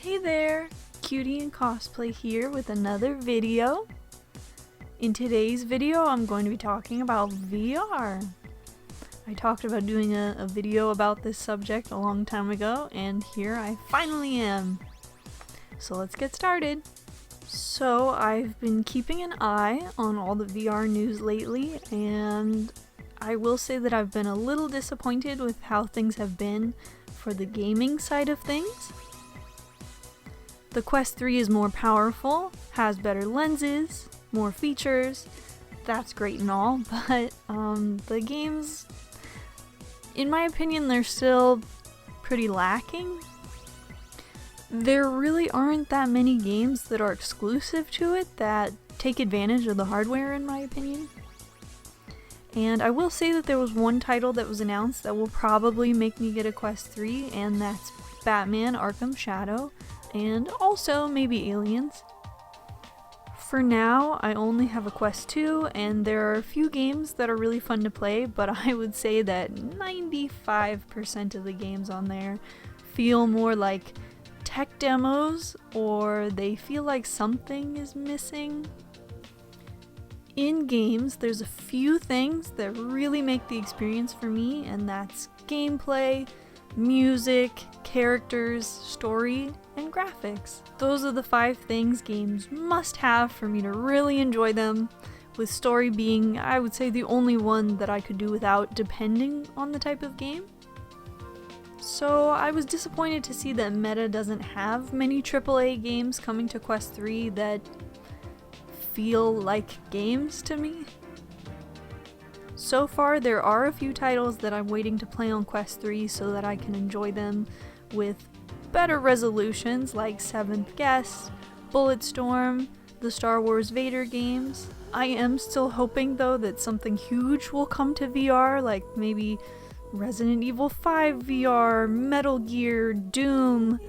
Hey there, Cutie and Cosplay here with another video. In today's video, I'm going to be talking about VR. I talked about doing a video about this subject a long time ago, and here I finally am. So let's get started. So I've been keeping an eye on all the VR news lately, and I will say that I've been a little disappointed with how things have been for the gaming side of things. The Quest 3 is more powerful, has better lenses, more features. That's great and all, but the games, in my opinion, they're still pretty lacking. There really aren't that many games that are exclusive to it that take advantage of the hardware, in my opinion. And I will say that there was one title that was announced that will probably make me get a Quest 3, and that's Batman Arkham Shadow, and also maybe Aliens. For now, I only have a Quest 2, and there are a few games that are really fun to play, but I would say that 95% of the games on there feel more like tech demos, or they feel like something is missing. In games, there's a few things that really make the experience for me, and that's gameplay, music, characters, story, and graphics. Those are the 5 things games must have for me to really enjoy them, with story being, I would say, the only one that I could do without, depending on the type of game. So I was disappointed to see that Meta doesn't have many AAA games coming to Quest 3 that feel like games to me. So far, there are a few titles that I'm waiting to play on Quest 3 so that I can enjoy them with better resolutions, like 7th Guest, Bulletstorm, the Star Wars Vader games. I am still hoping though that something huge will come to VR, like maybe Resident Evil 5 VR, Metal Gear, Doom.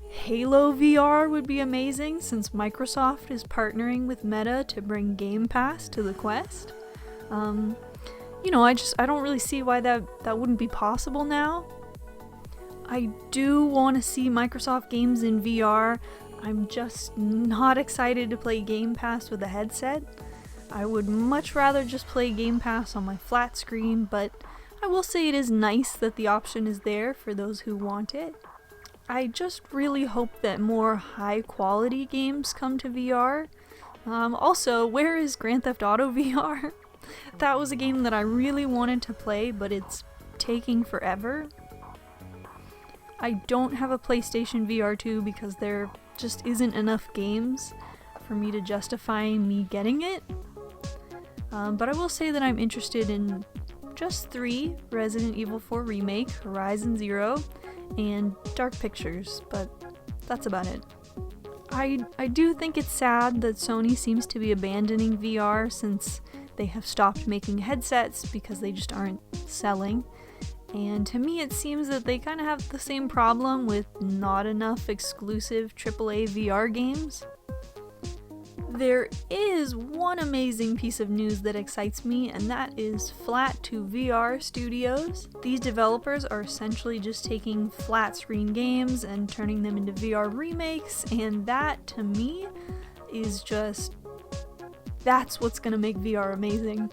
Halo VR would be amazing since Microsoft is partnering with Meta to bring Game Pass to the Quest. I don't really see why that wouldn't be possible now. I do want to see Microsoft games in VR. I'm just not excited to play Game Pass with a headset. I would much rather just play Game Pass on my flat screen, but I will say it is nice that the option is there for those who want it. I just really hope that more high quality games come to VR. Also, where is Grand Theft Auto VR? That was a game that I really wanted to play, but it's taking forever. I don't have a PlayStation VR 2 because there just isn't enough games for me to justify me getting it. But I will say that I'm interested in just 3, Resident Evil 4 Remake, Horizon Zero, and Dark Pictures, but that's about it. I do think it's sad that Sony seems to be abandoning VR since they have stopped making headsets because they just aren't selling. And to me it seems that they kind of have the same problem with not enough exclusive AAA VR games. There is one amazing piece of news that excites me, and that is Flat2 VR Studios. These developers are essentially just taking flat screen games and turning them into VR remakes, and that to me is that's what's gonna make VR amazing.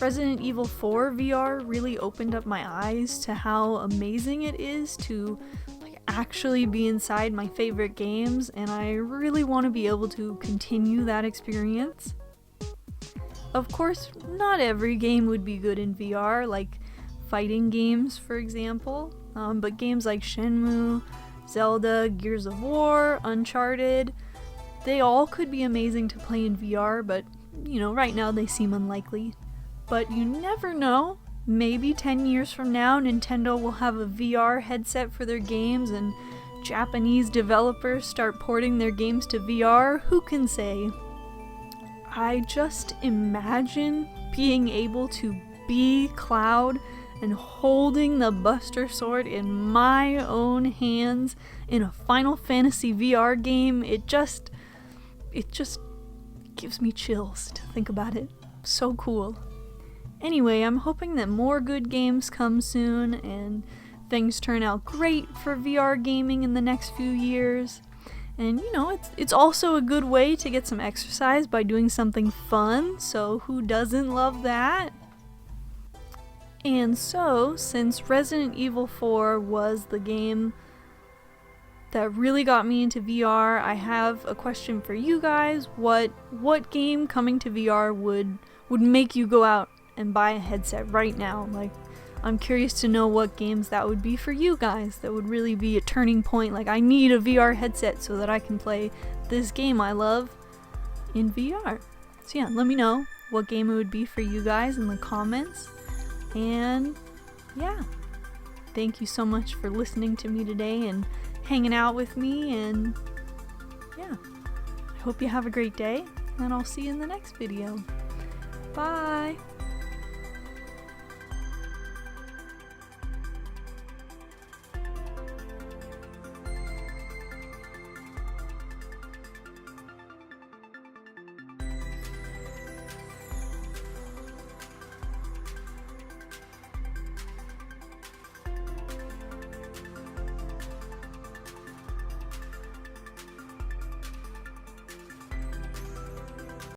Resident Evil 4 VR really opened up my eyes to how amazing it is to actually be inside my favorite games, and I really want to be able to continue that experience. Of course, not every game would be good in VR, like fighting games for example, but games like Shenmue, Zelda, Gears of War, Uncharted, they all could be amazing to play in VR, but right now they seem unlikely. But you never know. Maybe 10 years from now, Nintendo will have a VR headset for their games and Japanese developers start porting their games to VR. Who can say? I just imagine being able to be Cloud and holding the Buster Sword in my own hands in a Final Fantasy VR game. It just gives me chills to think about it. So cool. Anyway, I'm hoping that more good games come soon, and things turn out great for VR gaming in the next few years. And you know, it's also a good way to get some exercise by doing something fun, so who doesn't love that? And so, since Resident Evil 4 was the game that really got me into VR, I have a question for you guys. What game coming to VR would make you go out and buy a headset right now? Like, I'm curious to know what games that would be for you guys. That would really be a turning point. Like, I need a VR headset so that I can play this game I love in VR. So yeah, let me know what game it would be for you guys in the comments. And yeah, thank you so much for listening to me today and hanging out with me. And yeah, I hope you have a great day, and I'll see you in the next video. Bye!